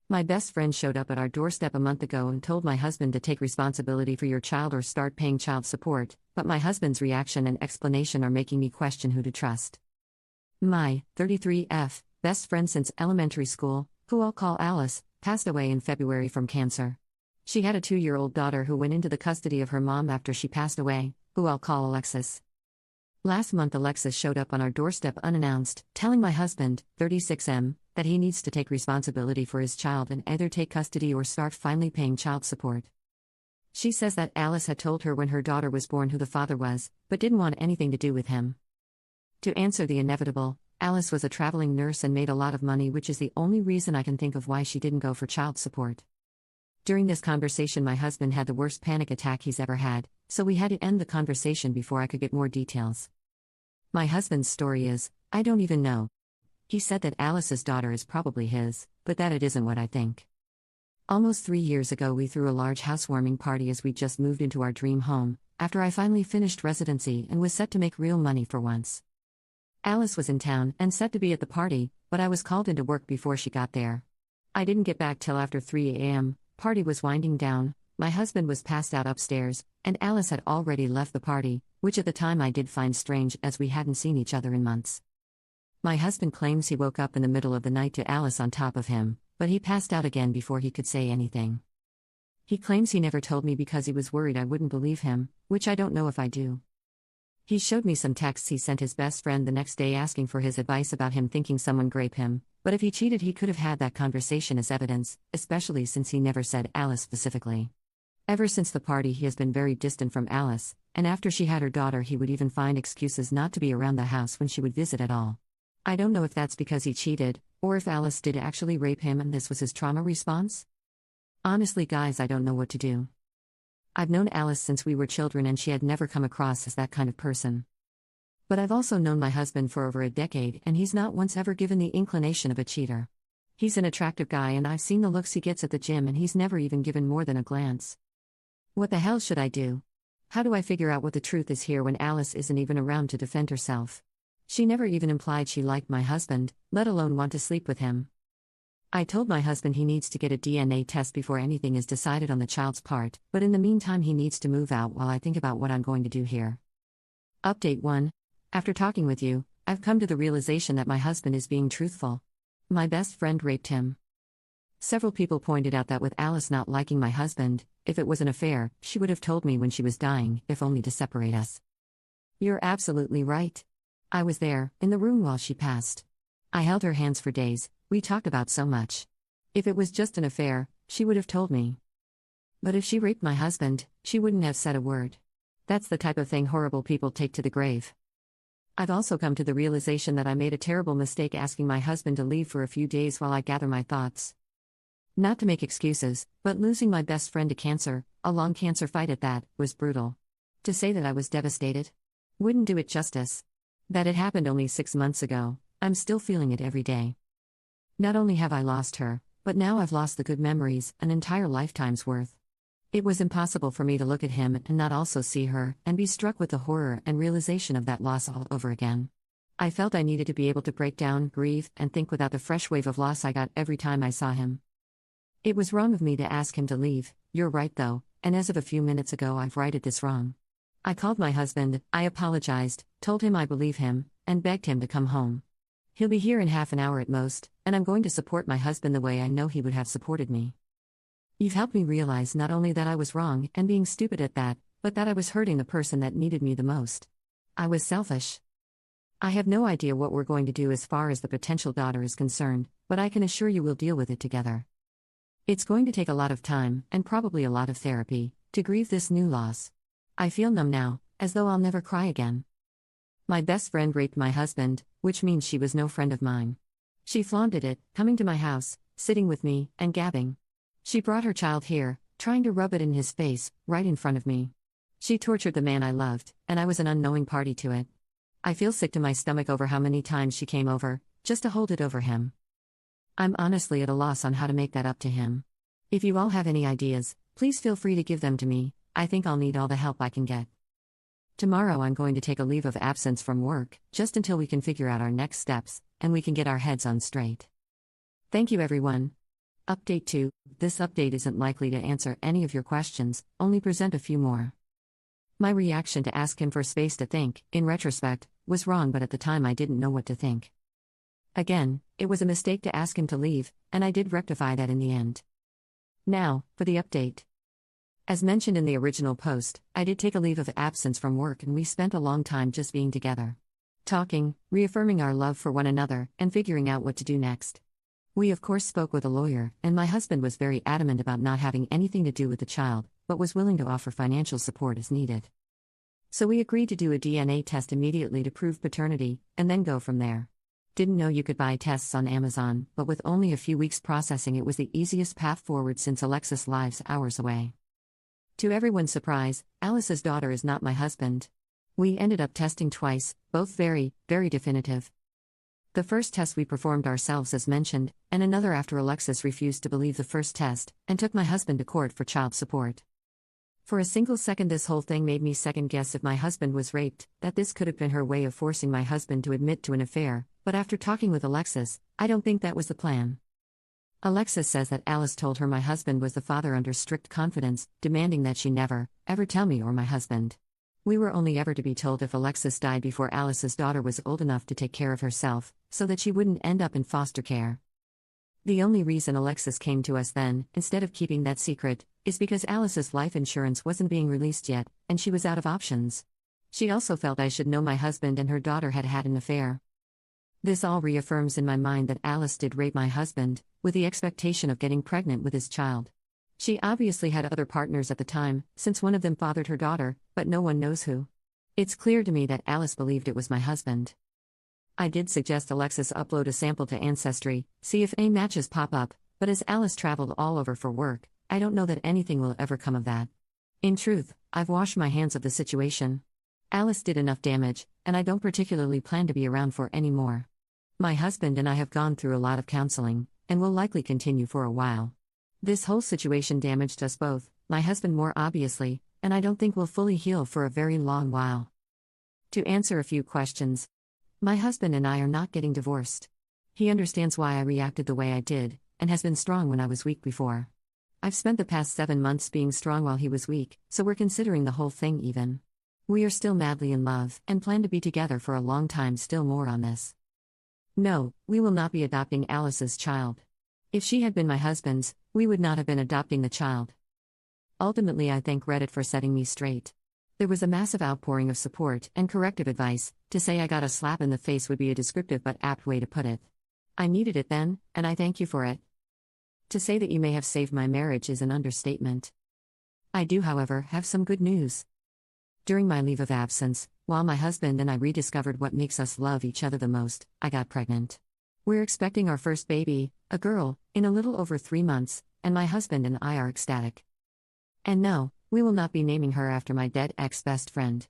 My best friend showed up at our doorstep a month ago and told my husband to take responsibility for your child or start paying child support, but my husband's reaction and explanation are making me question who to trust. My 33F best friend since elementary school, who I'll call Alice, passed away in February from cancer. She had a 2-year-old daughter who went into the custody of her mom after she passed away, who I'll call Alexis. Last month Alexis showed up on our doorstep unannounced, telling my husband, 36M, that he needs to take responsibility for his child and either take custody or start finally paying child support. She says that Alice had told her when her daughter was born who the father was, but didn't want anything to do with him. To answer the inevitable, Alice was a traveling nurse and made a lot of money, which is the only reason I can think of why she didn't go for child support. During this conversation my husband had the worst panic attack he's ever had, so we had to end the conversation before I could get more details. My husband's story is, I don't even know. He said that Alice's daughter is probably his, but that it isn't what I think. Almost 3 years ago we threw a large housewarming party as we just moved into our dream home, after I finally finished residency and was set to make real money for once. Alice was in town and set to be at the party, but I was called into work before she got there. I didn't get back till after 3 a.m., party was winding down, my husband was passed out upstairs, and Alice had already left the party, which at the time I did find strange as we hadn't seen each other in months. My husband claims he woke up in the middle of the night to Alice on top of him, but he passed out again before he could say anything. He claims he never told me because he was worried I wouldn't believe him, which I don't know if I do. He showed me some texts he sent his best friend the next day asking for his advice about him thinking someone raped him, but if he cheated he could have had that conversation as evidence, especially since he never said Alice specifically. Ever since the party he has been very distant from Alice, and after she had her daughter he would even find excuses not to be around the house when she would visit at all. I don't know if that's because he cheated, or if Alice did actually rape him and this was his trauma response. Honestly guys, I don't know what to do. I've known Alice since we were children and she had never come across as that kind of person. But I've also known my husband for over a decade and he's not once ever given the inclination of a cheater. He's an attractive guy and I've seen the looks he gets at the gym and he's never even given more than a glance. What the hell should I do? How do I figure out what the truth is here when Alice isn't even around to defend herself? She never even implied she liked my husband, let alone want to sleep with him. I told my husband he needs to get a DNA test before anything is decided on the child's part, but in the meantime he needs to move out while I think about what I'm going to do here. Update 1. After talking with you, I've come to the realization that my husband is being truthful. My best friend raped him. Several people pointed out that with Alice not liking my husband, if it was an affair, she would have told me when she was dying, if only to separate us. You're absolutely right. I was there, in the room while she passed. I held her hands for days, we talked about so much. If it was just an affair, she would have told me. But if she raped my husband, she wouldn't have said a word. That's the type of thing horrible people take to the grave. I've also come to the realization that I made a terrible mistake asking my husband to leave for a few days while I gather my thoughts. Not to make excuses, but losing my best friend to cancer, a long cancer fight at that, was brutal. To say that I was devastated wouldn't do it justice. That it happened only 6 months ago, I'm still feeling it every day. Not only have I lost her, but now I've lost the good memories, an entire lifetime's worth. It was impossible for me to look at him and not also see her, and be struck with the horror and realization of that loss all over again. I felt I needed to be able to break down, grieve, and think without the fresh wave of loss I got every time I saw him. It was wrong of me to ask him to leave, you're right though, and as of a few minutes ago I've righted this wrong. I called my husband, I apologized, told him I believe him, and begged him to come home. He'll be here in half an hour at most, and I'm going to support my husband the way I know he would have supported me. You've helped me realize not only that I was wrong and being stupid at that, but that I was hurting the person that needed me the most. I was selfish. I have no idea what we're going to do as far as the potential daughter is concerned, but I can assure you we'll deal with it together. It's going to take a lot of time, and probably a lot of therapy, to grieve this new loss. I feel numb now, as though I'll never cry again. My best friend raped my husband, which means she was no friend of mine. She flaunted it, coming to my house, sitting with me, and gabbing. She brought her child here, trying to rub it in his face, right in front of me. She tortured the man I loved, and I was an unknowing party to it. I feel sick to my stomach over how many times she came over, just to hold it over him. I'm honestly at a loss on how to make that up to him. If you all have any ideas, please feel free to give them to me. I think I'll need all the help I can get. Tomorrow I'm going to take a leave of absence from work, just until we can figure out our next steps, and we can get our heads on straight. Thank you everyone. Update 2. This update isn't likely to answer any of your questions, only present a few more. My reaction to ask him for space to think, in retrospect, was wrong, but at the time I didn't know what to think. Again, it was a mistake to ask him to leave, and I did rectify that in the end. Now, for the update. As mentioned in the original post, I did take a leave of absence from work and we spent a long time just being together. Talking, reaffirming our love for one another, and figuring out what to do next. We of course spoke with a lawyer, and my husband was very adamant about not having anything to do with the child, but was willing to offer financial support as needed. So we agreed to do a DNA test immediately to prove paternity, and then go from there. Didn't know you could buy tests on Amazon, but with only a few weeks processing it was the easiest path forward since Alexis lives hours away. To everyone's surprise, Alice's daughter is not my husband. We ended up testing twice, both very, very definitive. The first test we performed ourselves as mentioned, and another after Alexis refused to believe the first test, and took my husband to court for child support. For a single second this whole thing made me second guess if my husband was raped, that this could have been her way of forcing my husband to admit to an affair, but after talking with Alexis, I don't think that was the plan. Alexis says that Alice told her my husband was the father under strict confidence, demanding that she never, ever tell me or my husband. We were only ever to be told if Alexis died before Alice's daughter was old enough to take care of herself, so that she wouldn't end up in foster care. The only reason Alexis came to us then, instead of keeping that secret, is because Alice's life insurance wasn't being released yet, and she was out of options. She also felt I should know my husband and her daughter had had an affair. This all reaffirms in my mind that Alice did rape my husband, with the expectation of getting pregnant with his child. She obviously had other partners at the time, since one of them fathered her daughter, but no one knows who. It's clear to me that Alice believed it was my husband. I did suggest Alexis upload a sample to Ancestry, see if any matches pop up, but as Alice traveled all over for work, I don't know that anything will ever come of that. In truth, I've washed my hands of the situation. Alice did enough damage, and I don't particularly plan to be around for any more. My husband and I have gone through a lot of counseling, and will likely continue for a while. This whole situation damaged us both, my husband more obviously, and I don't think we'll fully heal for a very long while. To answer a few questions. My husband and I are not getting divorced. He understands why I reacted the way I did, and has been strong when I was weak before. I've spent the past 7 months being strong while he was weak, so we're considering the whole thing even. We are still madly in love, and plan to be together for a long time. Still more on this. No, we will not be adopting Alice's child. If she had been my husband's, we would not have been adopting the child. Ultimately, I thank Reddit for setting me straight. There was a massive outpouring of support and corrective advice. To say I got a slap in the face would be a descriptive but apt way to put it. I needed it then, and I thank you for it. To say that you may have saved my marriage is an understatement. I do, however, have some good news. During my leave of absence, while my husband and I rediscovered what makes us love each other the most, I got pregnant. We're expecting our first baby, a girl, in a little over 3 months, and my husband and I are ecstatic. And no, we will not be naming her after my dead ex-best friend.